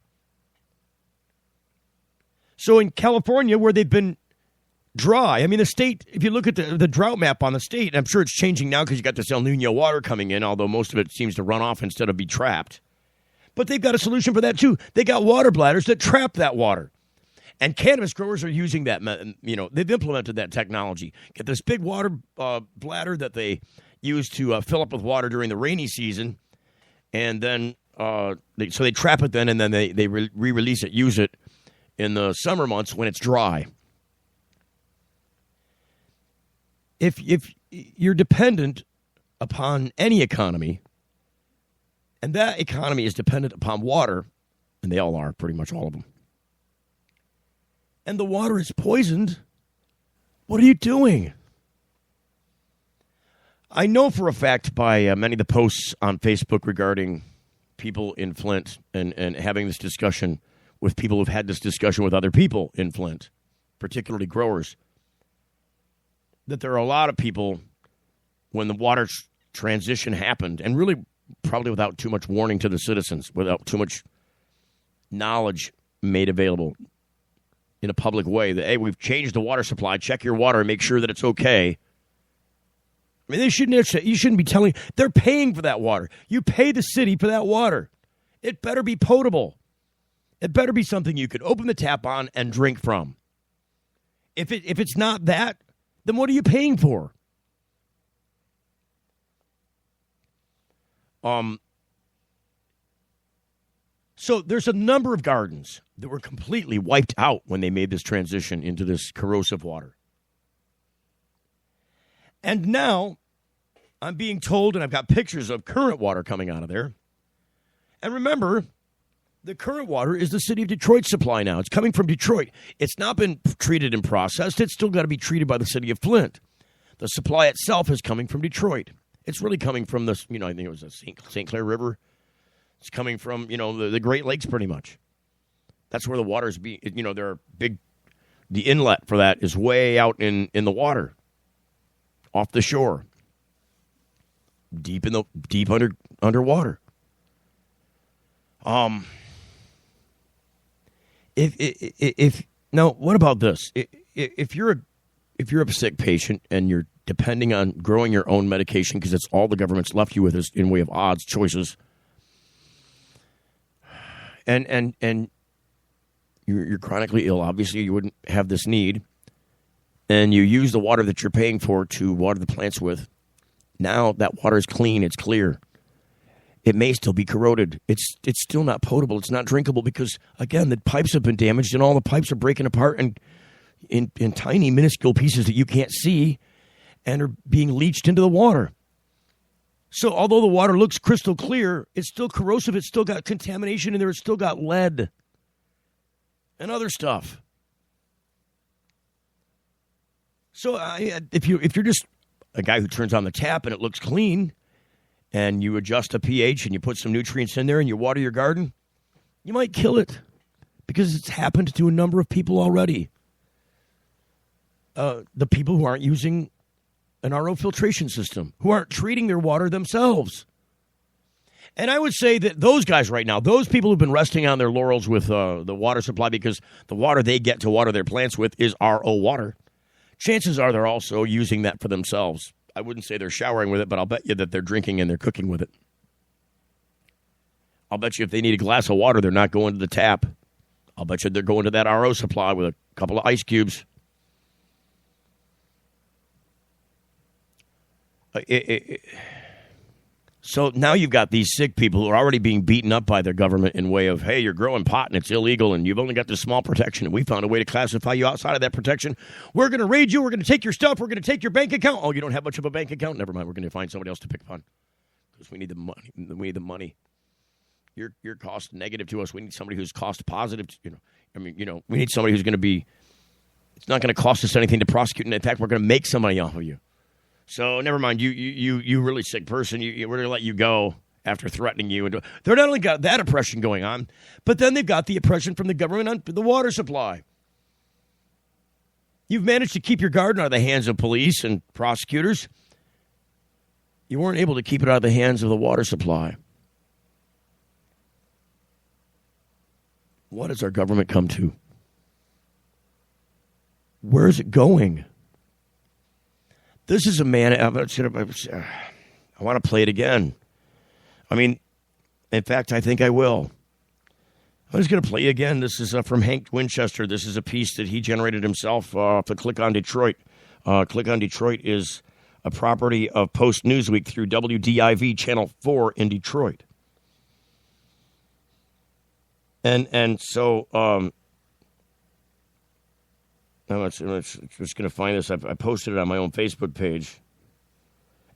So in California, where they've been dry, I mean, the state, if you look at the drought map on the state, and I'm sure it's changing now because you got this El Nino water coming in, although most of it seems to run off instead of be trapped. But they've got a solution for that, too. They got water bladders that trap that water. And cannabis growers are using that, they've implemented that technology. Get this big water bladder that they use to fill up with water during the rainy season, and then they trap it then, and then they re-release it, use it in the summer months when it's dry. If you're dependent upon any economy, and that economy is dependent upon water, and they all are, pretty much all of them, and the water is poisoned, what are you doing? I know for a fact by many of the posts on Facebook regarding people in Flint and having this discussion with people who've had this discussion with other people in Flint, particularly growers, that there are a lot of people, when the water transition happened, and really probably without too much warning to the citizens, without too much knowledge made available, in a public way that, hey, we've changed the water supply. Check your water and make sure that it's okay. I mean, you shouldn't be telling. They're paying for that water. You pay the city for that water. It better be potable. It better be something you could open the tap on and drink from. If it's not that, then what are you paying for? So there's a number of gardens that were completely wiped out when they made this transition into this corrosive water. And now I'm being told, and I've got pictures of current water coming out of there. And remember, the current water is the city of Detroit supply now. It's coming from Detroit. It's not been treated and processed. It's still got to be treated by the city of Flint. The supply itself is coming from Detroit. It's really coming from the, I think it was the St. Clair River. It's coming from, the Great Lakes pretty much. That's where the water's being, there are the inlet for that is way out in the water, off the shore, deep underwater. Now, what about this? If you're a sick patient and you're depending on growing your own medication because it's all the government's left you with is in way of odds choices, and you're chronically ill, obviously you wouldn't have this need, and you use the water that you're paying for to water the plants with. Now that water is clean, it's clear. It may still be corroded. It's still not potable. It's not drinkable because, again, the pipes have been damaged and all the pipes are breaking apart and in tiny, minuscule pieces that you can't see and are being leached into the water. So although the water looks crystal clear, it's still corrosive. It's still got contamination in there. It's still got lead and other stuff. So if you're just a guy who turns on the tap and it looks clean, and you adjust a pH and you put some nutrients in there and you water your garden, you might kill it because it's happened to a number of people already. The people who aren't using an RO filtration system, who aren't treating their water themselves. And I would say that those guys right now, those people who've been resting on their laurels with the water supply because the water they get to water their plants with is RO water, chances are they're also using that for themselves. I wouldn't say they're showering with it, but I'll bet you that they're drinking and they're cooking with it. I'll bet you if they need a glass of water, they're not going to the tap. I'll bet you they're going to that RO supply with a couple of ice cubes. So now you've got these sick people who are already being beaten up by their government in way of, hey, you're growing pot and it's illegal and you've only got this small protection and we found a way to classify you outside of that protection. We're going to raid you. We're going to take your stuff. We're going to take your bank account. Oh, you don't have much of a bank account? Never mind. We're going to find somebody else to pick upon because we need the money. We need the money. You're cost negative to us. We need somebody who's cost positive. We need somebody who's going to be, it's not going to cost us anything to prosecute. And in fact, we're going to make some money off of you. So never mind, you really sick person, we're going to let you go after threatening you. And they're not only got that oppression going on, but then they've got the oppression from the government on the water supply. You've managed to keep your garden out of the hands of police and prosecutors. You weren't able to keep it out of the hands of the water supply. What has our government come to? Where is it going? This is a man. I want to play it again. I mean, in fact, I think I will. I'm just going to play it again. This is from Hank Winchester. This is a piece that he generated himself off the Click on Detroit. Click on Detroit is a property of Post Newsweek through WDIV Channel 4 in Detroit. And so I'm just going to find this. I posted it on my own Facebook page.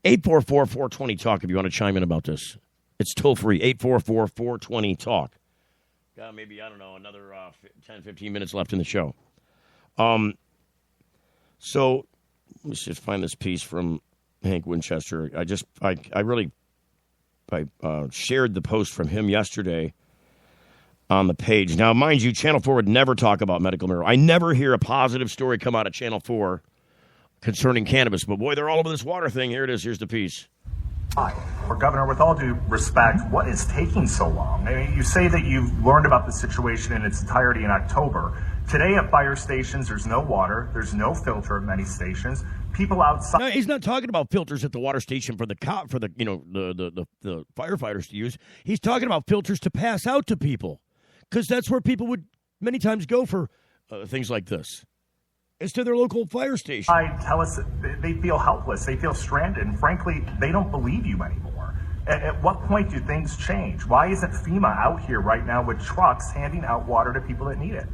844-420-TALK if you want to chime in about this. It's toll free. 844-420-TALK. Got maybe, I don't know, another 10, 15 minutes left in the show. So let's just find this piece from Hank Winchester. I shared the post from him yesterday on the page. Now, mind you, Channel 4 would never talk about medical marijuana. I never hear a positive story come out of Channel 4 concerning cannabis. But, boy, they're all over this water thing. Here it is. Here's the piece. Hi. Well, Governor, with all due respect, what is taking so long? I mean, you say that you've learned about the situation in its entirety in October. Today at fire stations, there's no water, there's no filter at many stations. People outside. No, he's not talking about filters at the water station for the the firefighters to use. He's talking about filters to pass out to people, because that's where people would many times go for things like this. It's to their local fire station. Tell us they feel helpless, they feel stranded, and frankly, they don't believe you anymore. At what point do things change? Why isn't FEMA out here right now with trucks handing out water to people that need it?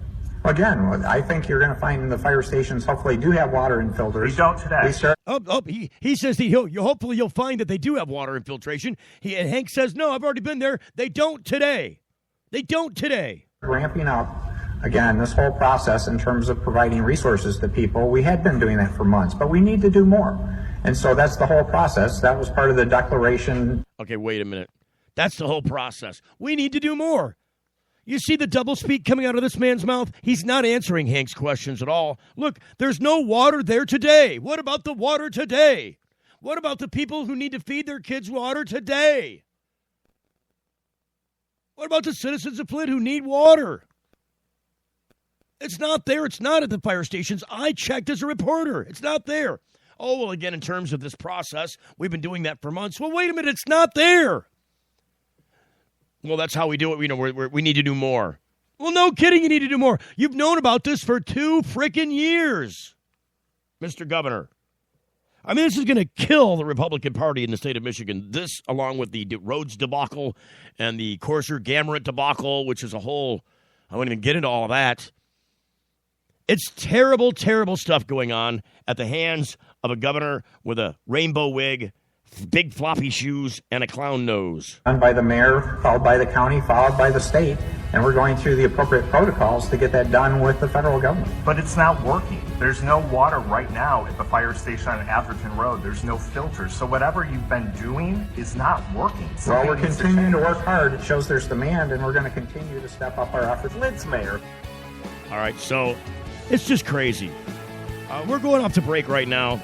Again, I think you're going to find the fire stations hopefully do have water and filters. We don't today. He says hopefully you'll find that they do have water infiltration. And Hank says, no, I've already been there. They don't today. Ramping up, again, this whole process in terms of providing resources to people. We had been doing that for months, but we need to do more. And so that's the whole process. That was part of the declaration. Okay, wait a minute. That's the whole process. We need to do more. You see the doublespeak coming out of this man's mouth? He's not answering Hank's questions at all. Look, there's no water there today. What about the water today? What about the people who need to feed their kids water today? What about the citizens of Flint who need water? It's not there. It's not at the fire stations. I checked as a reporter. It's not there. Oh, well, again, in terms of this process, we've been doing that for months. Well, wait a minute. It's not there. Well, that's how we do it. We need to do more. Well, no kidding, you need to do more. You've known about this for 2 freaking years, Mr. Governor. I mean, this is going to kill the Republican Party in the state of Michigan. This, along with the Rhodes debacle and the Courser-Gamrat debacle, which is a whole, I won't even get into all of that. It's terrible, terrible stuff going on at the hands of a governor with a rainbow wig, big floppy shoes, and a clown nose. Done by the mayor, followed by the county, followed by the state, and we're going through the appropriate protocols to get that done with the federal government. But it's not working. There's no water right now at the fire station on Atherton Road. There's no filters. So whatever you've been doing is not working. Well, we're continuing to work hard. It shows there's demand, and we're going to continue to step up our efforts. Flint's mayor. All right, so it's just crazy. We're going off to break right now.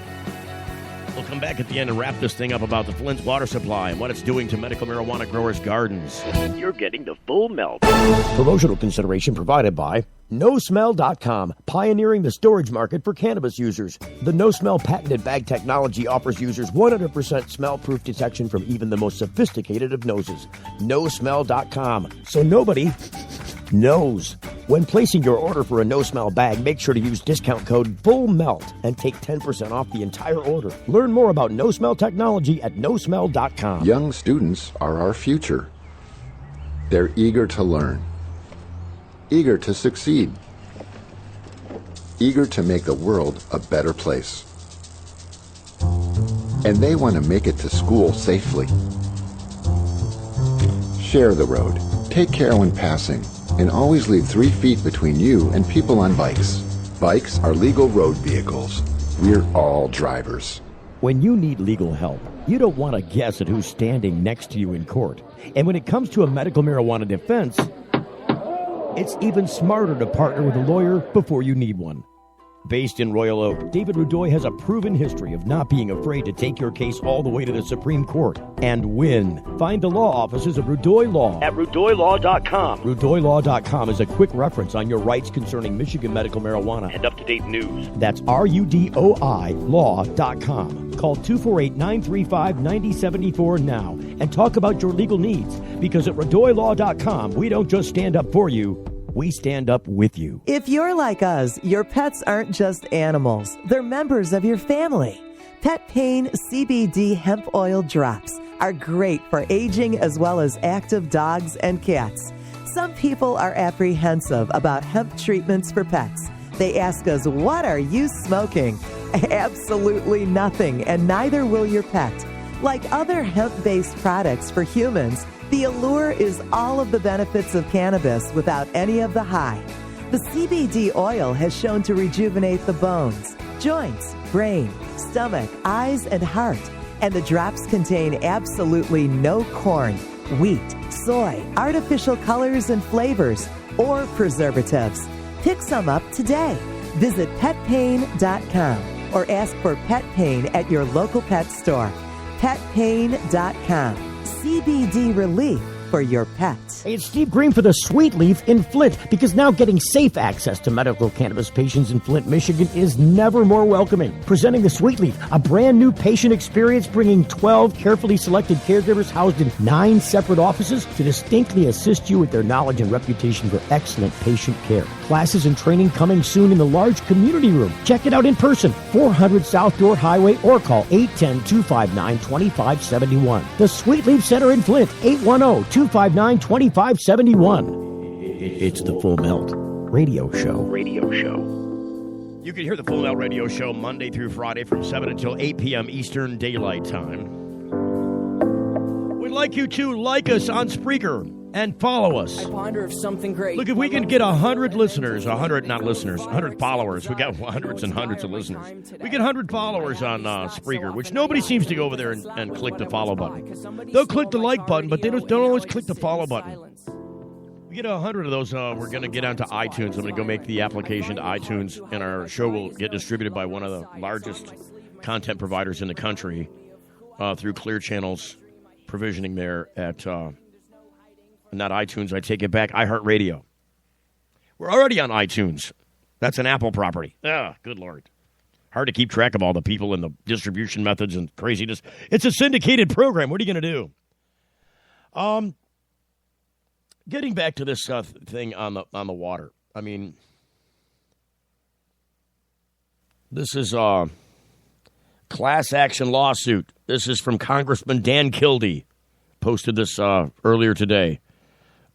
We'll come back at the end and wrap this thing up about the Flint water supply and what it's doing to medical marijuana growers' gardens. You're getting the full melt. Promotional consideration provided by NoSmell.com, pioneering the storage market for cannabis users. The No-Smell patented bag technology offers users 100% smell-proof detection from even the most sophisticated of noses. NoSmell.com, so nobody knows. When placing your order for a no-smell bag, make sure to use discount code FULLMELT and take 10% off the entire order. Learn more about no-smell technology at nosmell.com. Young students are our future. They're eager to learn, eager to succeed, eager to make the world a better place. And they want to make it to school safely. Share the road. Take care when passing. And always leave 3 feet between you and people on bikes. Bikes are legal road vehicles. We're all drivers. When you need legal help, you don't want to guess at who's standing next to you in court. And when it comes to a medical marijuana defense, it's even smarter to partner with a lawyer before you need one. Based in Royal Oak, David Rudoy has a proven history of not being afraid to take your case all the way to the Supreme Court and win. Find the law offices of Rudoy Law at RudoyLaw.com. RudoyLaw.com is a quick reference on your rights concerning Michigan medical marijuana and up-to-date news. That's RUDOI Law.com. Call 248-935-9074 now and talk about your legal needs, because at RudoyLaw.com, we don't just stand up for you, we stand up with you. If you're like us, your pets aren't just animals. They're members of your family. Pet Pain CBD hemp oil drops are great for aging as well as active dogs and cats. Some people are apprehensive about hemp treatments for pets. They ask us, what are you smoking? Absolutely nothing, and neither will your pet. Like other hemp-based products for humans, the allure is all of the benefits of cannabis without any of the high. The CBD oil has shown to rejuvenate the bones, joints, brain, stomach, eyes, and heart. And the drops contain absolutely no corn, wheat, soy, artificial colors and flavors, or preservatives. Pick some up today. Visit PetPain.com or ask for Pet Pain at your local pet store. PetPain.com. CBD relief for your pets. Hey, it's Steve Green for the Sweet Leaf in Flint, because now getting safe access to medical cannabis patients in Flint, Michigan is never more welcoming. Presenting the Sweet Leaf, a brand new patient experience bringing 12 carefully selected caregivers housed in 9 separate offices to distinctly assist you with their knowledge and reputation for excellent patient care. Classes and training coming soon in the large community room. Check it out in person, 400 South Door Highway, or call 810-259-2571. The Sweet Leaf Center in Flint, 810-259-2571. It's the Full Melt Radio Show. You can hear the Full Melt Radio Show Monday through Friday from 7 until 8 p.m. Eastern Daylight Time. We'd like you to like us on Spreaker and follow us. I ponder if something great. Look, if we can get 100 listeners, 100 followers. We got hundreds and hundreds of listeners. We get 100 followers on Spreaker, which nobody seems to go over there and click the follow button. They'll click the like button, but they don't always click the follow button. We get 100 of those. We're going to get onto iTunes. I'm going to go make the application to iTunes, and our show will get distributed by one of the largest content providers in the country through Clear Channel's provisioning there at... not iTunes, I take it back, iHeartRadio. We're already on iTunes. That's an Apple property. Good Lord. Hard to keep track of all the people and the distribution methods and craziness. It's a syndicated program. What are you going to do? Getting back to this thing on the water. I mean, this is a class action lawsuit. This is from Congressman Dan Kildee. Posted this earlier today.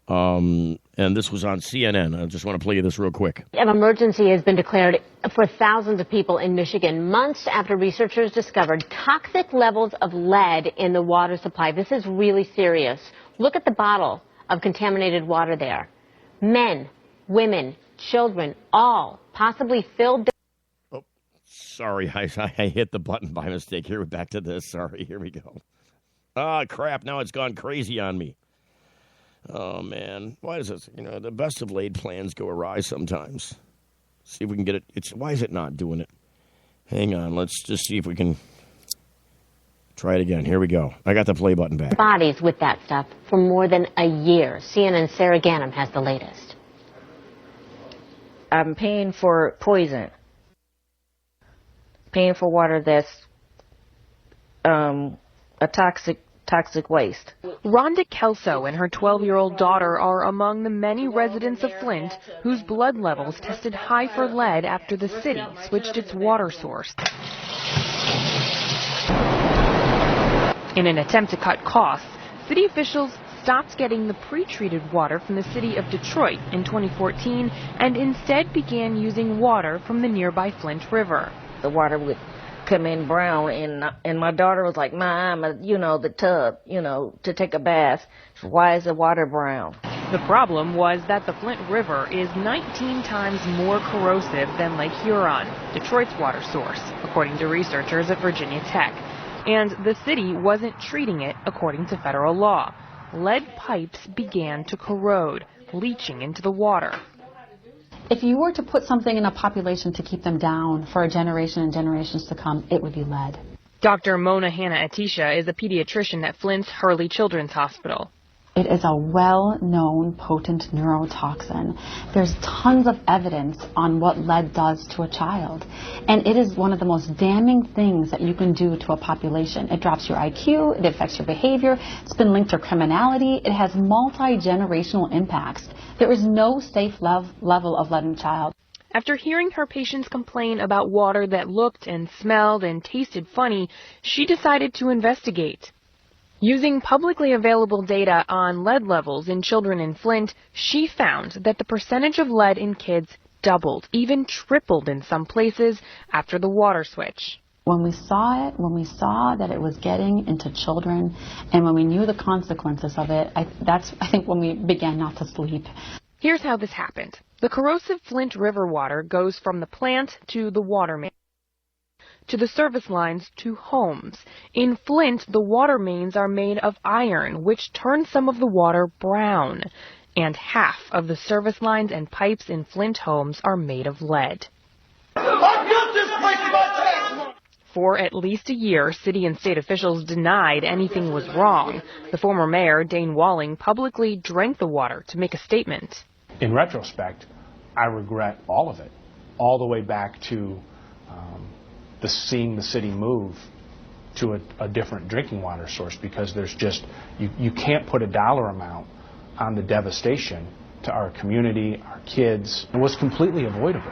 And this was on CNN. I just want to play you this real quick. An emergency has been declared for thousands of people in Michigan months after researchers discovered toxic levels of lead in the water supply. This is really serious. Look at the bottle of contaminated water there. Men, women, children, all possibly filled. Oh, sorry. I hit the button by mistake. Here, we're back to this. Sorry. Here we go. Crap. Now it's gone crazy on me. Oh, man. Why does this? The best of laid plans go awry sometimes. See if we can get it. Why is it not doing it? Hang on. Let's just see if we can try it again. Here we go. I got the play button back. Bodies with that stuff for more than a year. CNN's Sarah Ganem has the latest. I'm paying for poison. Paying for water that's a toxic waste. Rhonda Kelso and her 12-year-old daughter are among the many residents of Flint whose blood levels tested high for lead after the city switched its water source. In an attempt to cut costs, city officials stopped getting the pre-treated water from the city of Detroit in 2014 and instead began using water from the nearby Flint River. The water would come in brown, and my daughter was like, Mom, the tub, to take a bath. Why is the water brown? The problem was that the Flint River is 19 times more corrosive than Lake Huron, Detroit's water source, according to researchers at Virginia Tech. And the city wasn't treating it according to federal law. Lead pipes began to corrode, leaching into the water. If you were to put something in a population to keep them down for a generation and generations to come, it would be lead. Dr. Mona Hanna-Atisha is a pediatrician at Flint's Hurley Children's Hospital. It is a well-known potent neurotoxin. There's tons of evidence on what lead does to a child. And it is one of the most damning things that you can do to a population. It drops your IQ, it affects your behavior, it's been linked to criminality, it has multi-generational impacts. There is no safe level of lead in a child. After hearing her patients complain about water that looked and smelled and tasted funny, she decided to investigate. Using publicly available data on lead levels in children in Flint, she found that the percentage of lead in kids doubled, even tripled in some places after the water switch. When we saw it, when we saw that it was getting into children, and when we knew the consequences of it, that's when we began not to sleep. Here's how this happened. The corrosive Flint River water goes from the plant to the water main, to the service lines to homes. In Flint, the water mains are made of iron, which turns some of the water brown. And half of the service lines and pipes in Flint homes are made of lead. For at least a year, city and state officials denied anything was wrong. The former mayor, Dane Walling, publicly drank the water to make a statement. In retrospect, I regret all of it, all the way back to seeing the city move to a different drinking water source, because there's just, you can't put a dollar amount on the devastation to our community, our kids. It was completely avoidable.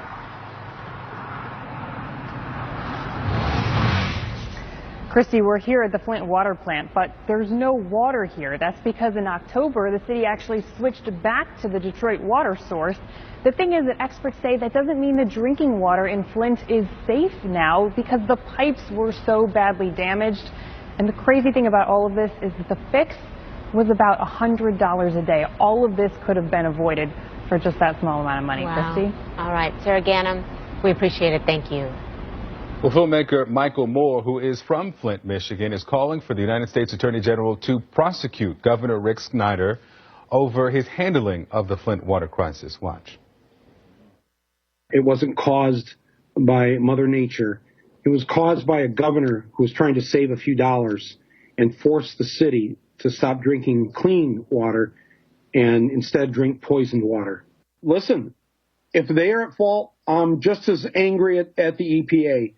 Christy, we're here at the Flint water plant, but there's no water here. That's because in October, the city actually switched back to the Detroit water source. The thing is that experts say that doesn't mean the drinking water in Flint is safe now, because the pipes were so badly damaged. And the crazy thing about all of this is that the fix was about $100 a day. All of this could have been avoided for just that small amount of money. Wow. Christy? All right, Sarah Ganem, we appreciate it. Thank you. Well, filmmaker Michael Moore, who is from Flint, Michigan, is calling for the United States Attorney General to prosecute Governor Rick Snyder over his handling of the Flint water crisis. Watch. It wasn't caused by Mother Nature. It was caused by a governor who was trying to save a few dollars and force the city to stop drinking clean water and instead drink poisoned water. Listen, if they are at fault, I'm just as angry at the EPA.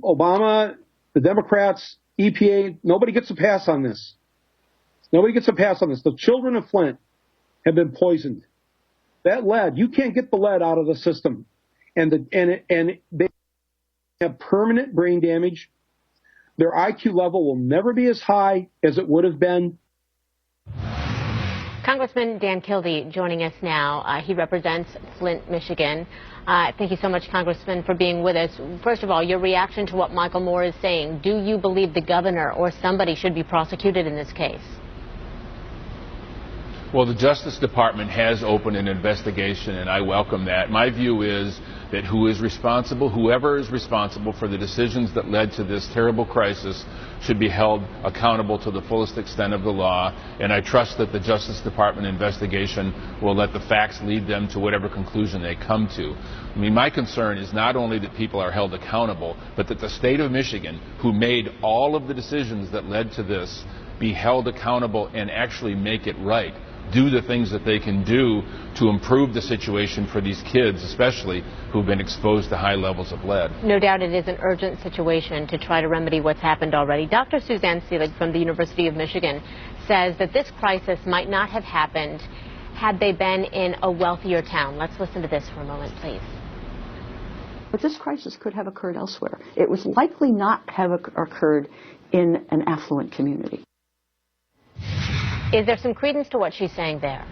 Obama, the Democrats, EPA, nobody gets a pass on this. Nobody gets a pass on this. The children of Flint have been poisoned. That lead, you can't get the lead out of the system. And they have permanent brain damage. Their IQ level will never be as high as it would have been. Congressman Dan Kildee joining us now. He represents Flint, Michigan. Thank you so much, Congressman, for being with us. First of all, your reaction to what Michael Moore is saying. Do you believe the governor or somebody should be prosecuted in this case? Well, the Justice Department has opened an investigation, and I welcome that. My view is that whoever is responsible for the decisions that led to this terrible crisis should be held accountable to the fullest extent of the law, and I trust that the Justice Department investigation will let the facts lead them to whatever conclusion they come to. I mean, my concern is not only that people are held accountable, but that the state of Michigan, who made all of the decisions that led to this, be held accountable and actually make it right. Do the things that they can do to improve the situation for these kids, especially who've been exposed to high levels of lead. No doubt it is an urgent situation to try to remedy what's happened already. Dr. Suzanne Seelig from the University of Michigan says that this crisis might not have happened had they been in a wealthier town. Let's listen to this for a moment, please. But this crisis could have occurred elsewhere. It was likely not have occurred in an affluent community. Is there some credence to what she's saying there?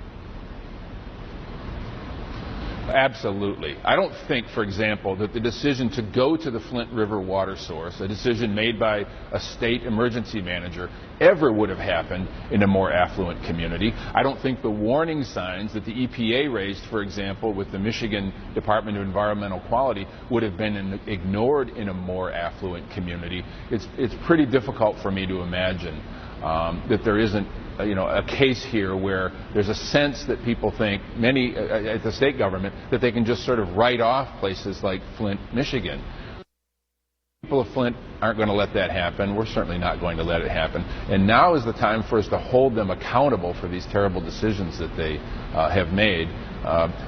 Absolutely. I don't think, for example, that the decision to go to the Flint River water source, a decision made by a state emergency manager, ever would have happened in a more affluent community. I don't think the warning signs that the EPA raised, for example, with the Michigan Department of Environmental Quality, would have been ignored in a more affluent community. It's pretty difficult for me to imagine that there isn't a case here where there's a sense that people think, many at the state government, that they can just sort of write off places like Flint, Michigan. People of Flint aren't going to let that happen. We're certainly not going to let it happen. And now is the time for us to hold them accountable for these terrible decisions that they have made,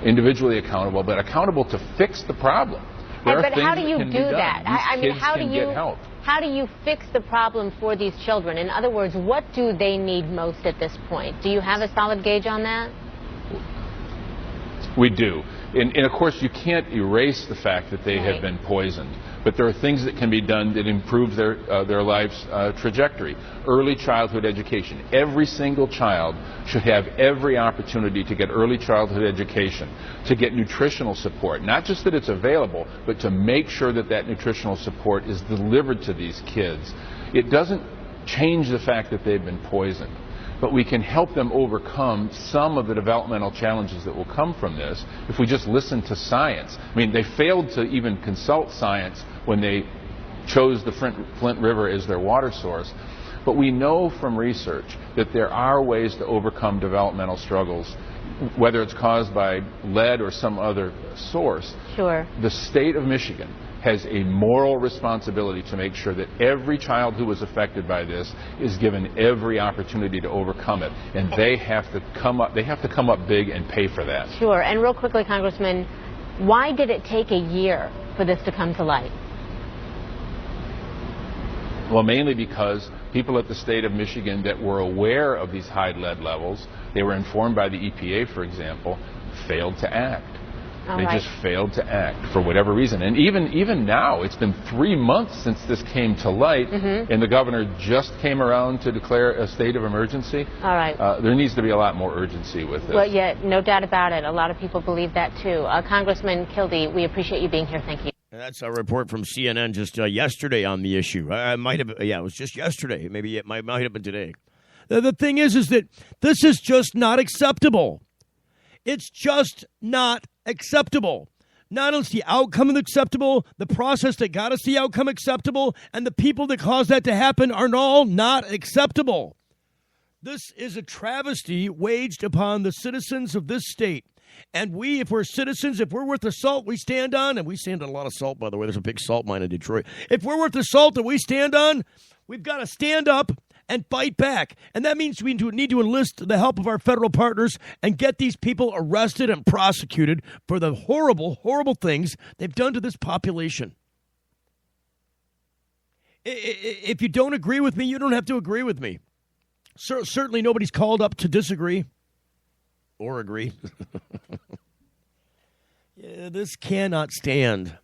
individually accountable, but accountable to fix the problem. But how do you do that? I mean, how do you fix the problem for these children? In other words, what do they need most at this point? Do you have a solid gauge on that? We do. And of course, you can't erase the fact that they have been poisoned. But there are things that can be done that improve their life's trajectory. Early childhood education. Every single child should have every opportunity to get early childhood education, to get nutritional support. Not just that it's available, but to make sure that that nutritional support is delivered to these kids. It doesn't change the fact that they've been poisoned, but we can help them overcome some of the developmental challenges that will come from this if we just listen to science. I mean, they failed to even consult science when they chose the Flint River as their water source. But we know from research that there are ways to overcome developmental struggles, whether it's caused by lead or some other source. Sure. The state of Michigan has a moral responsibility to make sure that every child who was affected by this is given every opportunity to overcome it, and they have to come up big and pay for that. Sure. And real quickly, Congressman, why did it take a year for this to come to light? Well, mainly because people at the state of Michigan that were aware of these high lead levels, they were informed by the EPA, for example, failed to act. They just failed to act for whatever reason. And even now, it's been 3 months since this came to light, and the governor just came around to declare a state of emergency. All right. There needs to be a lot more urgency with this. Well, yeah, no doubt about it. A lot of people believe that, too. Congressman Kildee, we appreciate you being here. Thank you. That's a report from CNN just yesterday on the issue. It was just yesterday. Maybe it might have been today. The thing is that this is just not acceptable. It's just not acceptable. Not only is the outcome acceptable, the process that got us the outcome acceptable, and the people that caused that to happen are all not acceptable. This is a travesty waged upon the citizens of this state. And we, if we're citizens, if we're worth the salt we stand on, and we stand on a lot of salt, by the way, there's a big salt mine in Detroit. If we're worth the salt that we stand on, we've got to stand up and fight back. And that means we need to enlist the help of our federal partners and get these people arrested and prosecuted for the horrible, horrible things they've done to this population. If you don't agree with me, you don't have to agree with me. Certainly nobody's called up to disagree. Or agree. Yeah, this cannot stand.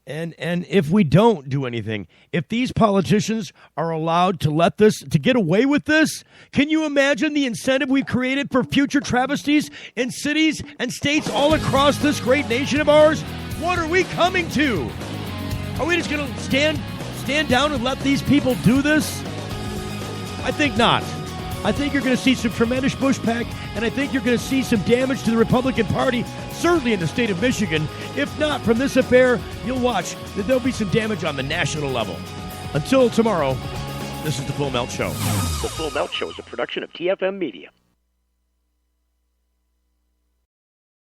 And if we don't do anything, if these politicians are allowed to get away with this, can you imagine the incentive we've created for future travesties in cities and states all across this great nation of ours? What are we coming to? Are we just going to stand down and let these people do this? I think not. I think you're going to see some tremendous pushback, and I think you're going to see some damage to the Republican Party, certainly in the state of Michigan. If not from this affair, you'll watch that there'll be some damage on the national level. Until tomorrow, this is The Full Melt Show. The Full Melt Show is a production of TFM Media.